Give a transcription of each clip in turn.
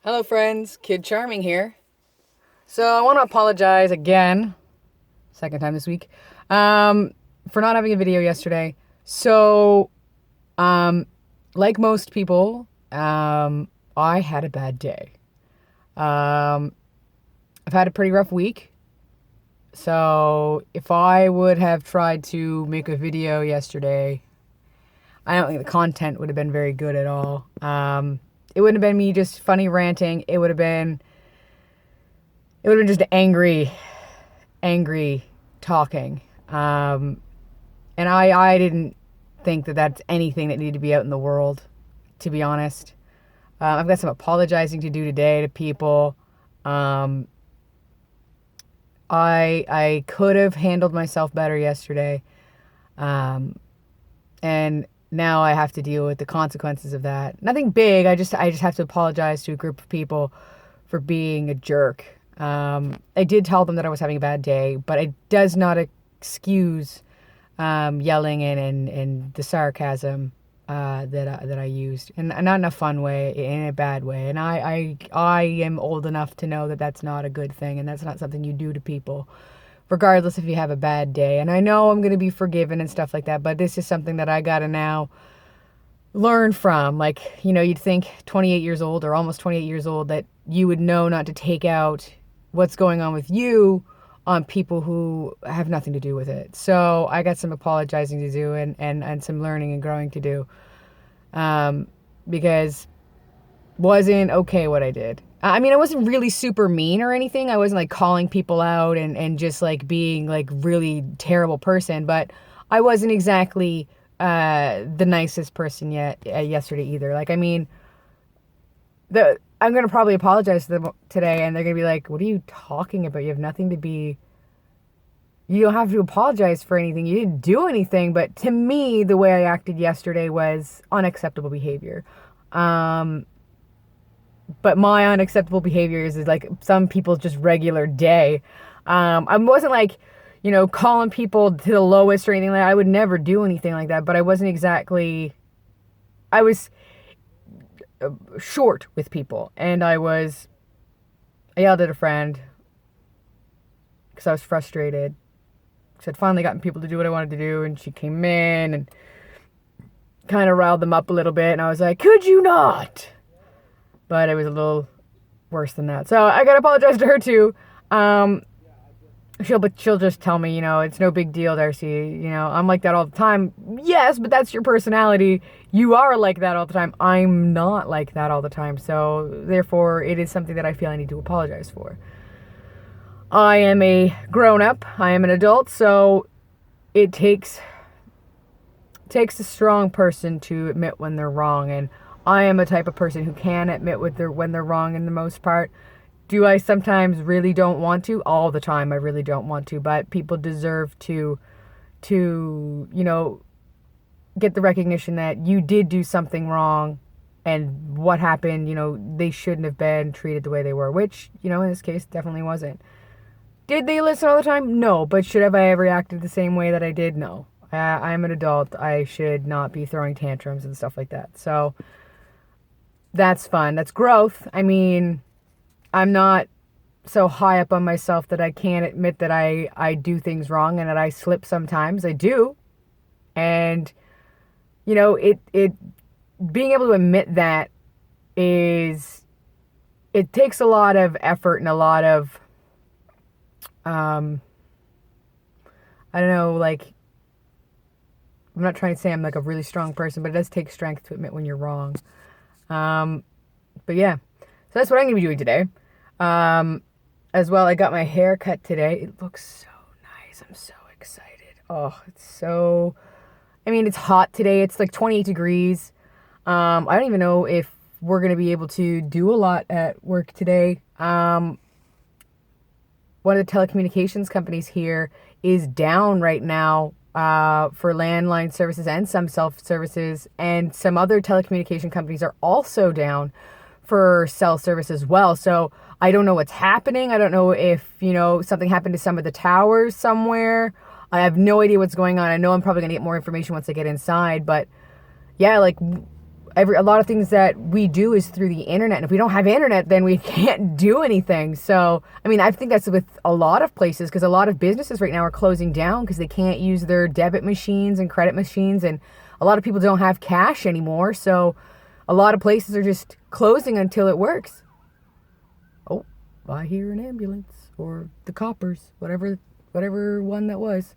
Hello friends, Kid Charming here. So I want to apologize again, second time this week, for not having a video yesterday. So, um, like most people, I had a bad day. Um, I've had a pretty rough week. So if I would have tried to make a video yesterday, I don't think the content would have been very good at all. It wouldn't have been me just funny ranting. It would have been just angry talking. And I didn't think that that's anything that needed to be out in the world, to be honest. I've got some apologizing to do today to people. Um, I could have handled myself better yesterday. Um, and now I have to deal with the consequences of that. Nothing big. I just have to apologize to a group of people for being a jerk. I did tell them that I was having a bad day, but it does not excuse yelling and the sarcasm that I used, and not in a fun way, in a bad way. And I am old enough to know that that's not a good thing, and that's not something you do to people, regardless if you have a bad day. And I know I'm going to be forgiven and stuff like that, but this is something that I got to now learn from. Like, you'd think 28 years old or almost 28 years old that you would know not to take out what's going on with you on people who have nothing to do with it. So I got some apologizing to do and some learning and growing to do. Because wasn't okay what I did. I mean, I wasn't really super mean or anything. I wasn't like calling people out and just like being like really terrible person, but I wasn't exactly the nicest person yesterday either. Like, I mean, I'm going to probably apologize to them today, and they're going to be like, what are you talking about? You have nothing to be, you don't have to apologize for anything. You didn't do anything. But to me, the way I acted yesterday was unacceptable behavior. But my unacceptable behavior is like some people's just regular day. I wasn't like, calling people to the lowest or anything like that. I would never do anything like that, but I wasn't exactly, I was short with people, and I yelled at a friend because I was frustrated. Because I'd finally gotten people to do what I wanted to do, and she came in and kind of riled them up a little bit, and I was like, could you not? But it was a little worse than that. So I gotta apologize to her too. She'll just tell me, it's no big deal, Darcy. I'm like that all the time. Yes, but that's your personality. You are like that all the time. I'm not like that all the time. So therefore, it is something that I feel I need to apologize for. I am a grown-up. I am an adult. So it takes a strong person to admit when they're wrong. And I am a type of person who can admit when they're wrong in the most part. Do I sometimes really don't want to? All the time, I really don't want to. But people deserve to get the recognition that you did do something wrong, and what happened, they shouldn't have been treated the way they were, which, in this case, definitely wasn't. Did they listen all the time? No. But have I ever acted the same way that I did? No. I'm an adult. I should not be throwing tantrums and stuff like that. So that's fun. That's growth. I mean, I'm not so high up on myself that I can't admit that I do things wrong and that I slip sometimes. I do. And, it being able to admit that it takes a lot of effort and a lot of, I don't know, like, I'm not trying to say I'm like a really strong person, but it does take strength to admit when you're wrong. But yeah, so that's what I'm going to be doing today. As well, I got my hair cut today. It looks so nice. I'm so excited. Oh, it's hot today. It's like 28 degrees. I don't even know if we're going to be able to do a lot at work today. One of the telecommunications companies here is down right now for landline services and some cell services, and some other telecommunication companies are also down for cell service as well. So I don't know what's happening. I don't know if, something happened to some of the towers somewhere. I have no idea what's going on. I know I'm probably going to get more information once I get inside, but yeah, like a lot of things that we do is through the internet. And if we don't have internet, then we can't do anything. So, I mean, I think that's with a lot of places, because a lot of businesses right now are closing down because they can't use their debit machines and credit machines. And a lot of people don't have cash anymore. So a lot of places are just closing until it works. Oh, I hear an ambulance or the coppers, whatever one that was.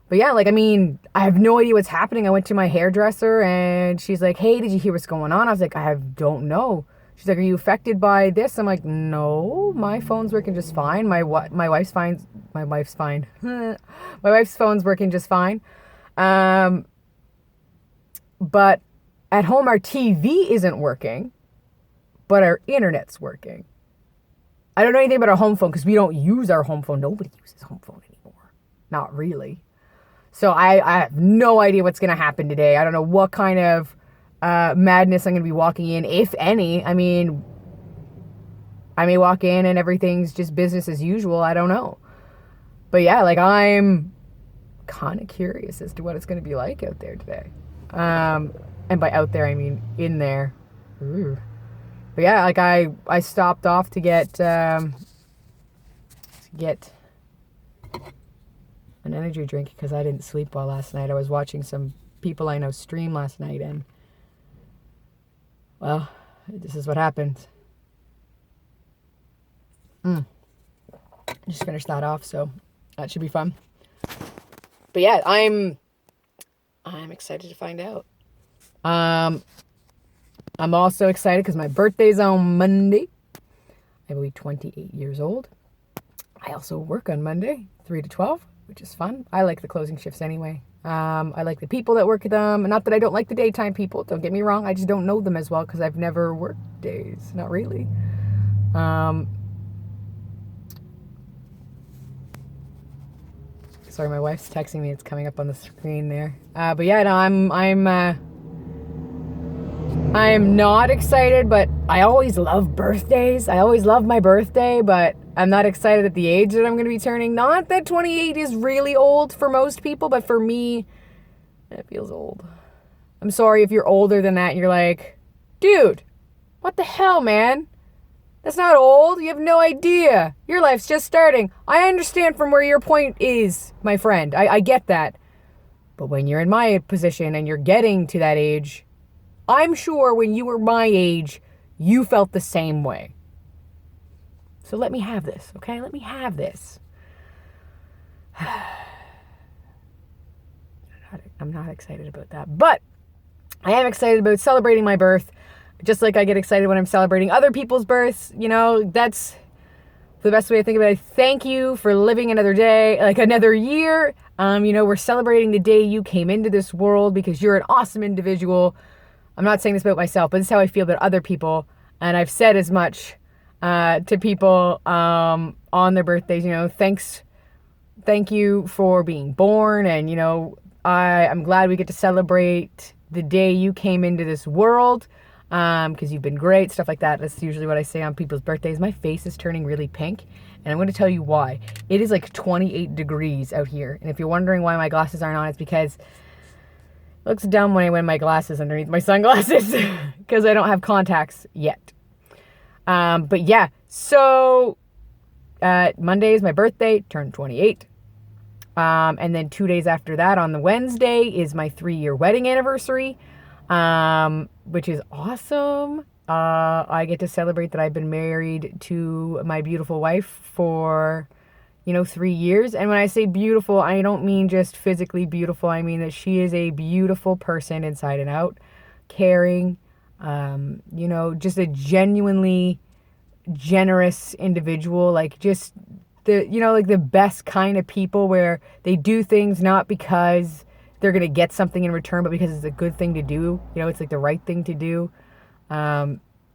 But yeah, like, I mean, I have no idea what's happening. I went to my hairdresser and she's like, hey, did you hear what's going on? I was like, don't know. She's like, are you affected by this? I'm like, no, my phone's working just fine. My wife's fine. My wife's fine. My wife's phone's working just fine. But at home, our TV isn't working, but our internet's working. I don't know anything about our home phone because we don't use our home phone. Nobody uses home phone anymore. Not really. So I have no idea what's going to happen today. I don't know what kind of madness I'm going to be walking in, if any. I mean, I may walk in and everything's just business as usual. I don't know. But yeah, like, I'm kind of curious as to what it's going to be like out there today. And by out there, I mean in there. Ooh. But yeah, like, I stopped off to get an energy drink because I didn't sleep well last night. I was watching some people I know stream last night, and, well, this is what happens. Just finished that off, so that should be fun. But yeah, I'm excited to find out. I'm also excited because my birthday's on Monday. I will be 28 years old. I also work on Monday, 3 to 12. Which is fun. I like the closing shifts anyway. I like the people that work at them. Not that I don't like the daytime people. Don't get me wrong. I just don't know them as well because I've never worked days. Not really. Sorry, my wife's texting me. It's coming up on the screen there. But yeah, no, I'm not excited, but I always love birthdays. I always love my birthday, but I'm not excited at the age that I'm going to be turning. Not that 28 is really old for most people, but for me, it feels old. I'm sorry if you're older than that and you're like, dude, what the hell, man? That's not old. You have no idea. Your life's just starting. I understand from where your point is, my friend. I get that. But when you're in my position and you're getting to that age, I'm sure when you were my age, you felt the same way. So let me have this, okay? Let me have this. I'm not excited about that. But I am excited about celebrating my birth. Just like I get excited when I'm celebrating other people's births. You know, that's the best way to think about it. Thank you for living another day, like another year. You know, we're celebrating the day you came into this world because you're an awesome individual. I'm not saying this about myself, but this is how I feel about other people. And I've said as much to people on their birthdays, you know, thank you for being born. And, you know, I'm glad we get to celebrate the day you came into this world because you've been great, stuff like that. That's usually what I say on people's birthdays. My face is turning really pink, and I'm going to tell you why. It is like 28 degrees out here. And if you're wondering why my glasses aren't on, it's because it looks dumb when I wear my glasses underneath my sunglasses because I don't have contacts yet. But yeah, so Monday is my birthday, turned 28. And then 2 days after that, on the Wednesday, is my 3-year wedding anniversary, which is awesome. I get to celebrate that I've been married to my beautiful wife for, 3 years. And when I say beautiful, I don't mean just physically beautiful. I mean that she is a beautiful person inside and out, caring, just a genuinely generous individual, like just the best kind of people where they do things not because they're going to get something in return, but because it's a good thing to do. It's like the right thing to do.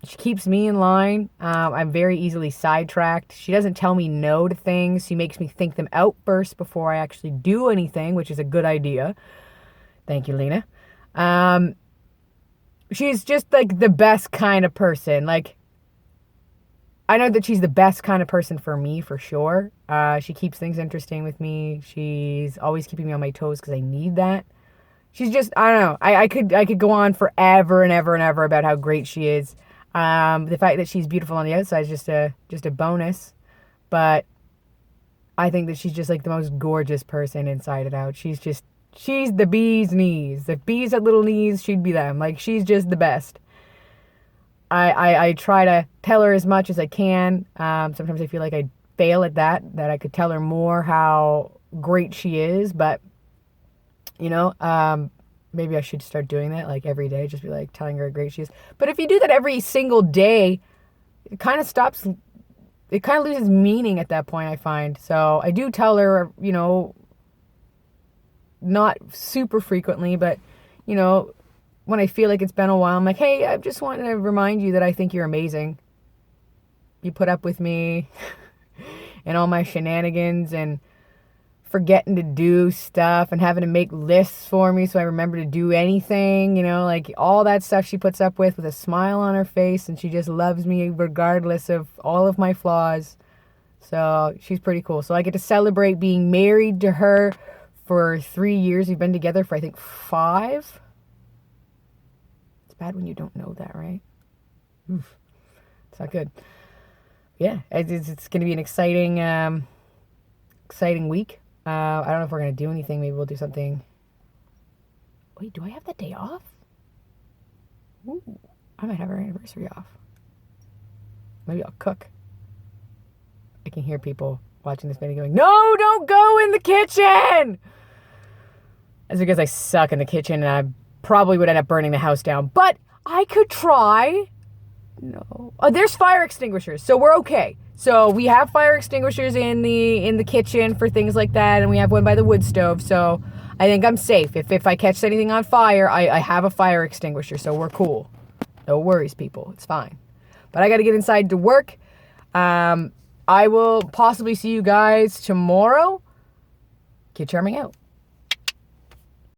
She keeps me in line. I'm very easily sidetracked. She doesn't tell me no to things. She makes me think them out first before I actually do anything, which is a good idea. Thank you, Lena. She's just like the best kind of person. Like, I know that she's the best kind of person for me, for sure. She keeps things interesting with me. She's always keeping me on my toes because I need that. she's just, I don't know. I could go on forever and ever and ever about how great she is. The fact that she's beautiful on the outside is just a bonus. But I think that she's just like the most gorgeous person inside and out. She's the bee's knees. If bees had little knees, she'd be them. Like, she's just the best. I try to tell her as much as I can. Sometimes I feel like I fail at that I could tell her more how great she is. But, you know, maybe I should start doing that like every day. Just be like telling her how great she is. But if you do that every single day, it kind of loses meaning at that point, I find. So I do tell her, you know, not super frequently, but, you know, when I feel like it's been a while, I'm like, hey, I just wanted to remind you that I think you're amazing. You put up with me and all my shenanigans and forgetting to do stuff and having to make lists for me so I remember to do anything, you know, like all that stuff she puts up with a smile on her face, and she just loves me regardless of all of my flaws. So she's pretty cool. So I get to celebrate being married to her for 3 years. We've been together for, I think, 5. It's bad when you don't know that, right? Oof. It's not good. Yeah, it's going to be an exciting week. I don't know if we're going to do anything. Maybe we'll do something. Wait, do I have that day off? Ooh, I might have our anniversary off. Maybe I'll cook. I can hear people watching this video going, no, don't go in the kitchen! That's because I suck in the kitchen, and I probably would end up burning the house down. But I could try. No. Oh, there's fire extinguishers, so we're okay. So we have fire extinguishers in the kitchen for things like that, and we have one by the wood stove, so I think I'm safe. If I catch anything on fire, I have a fire extinguisher, so we're cool. No worries, people. It's fine. But I got to get inside to work. I will possibly see you guys tomorrow. Kid Charming out.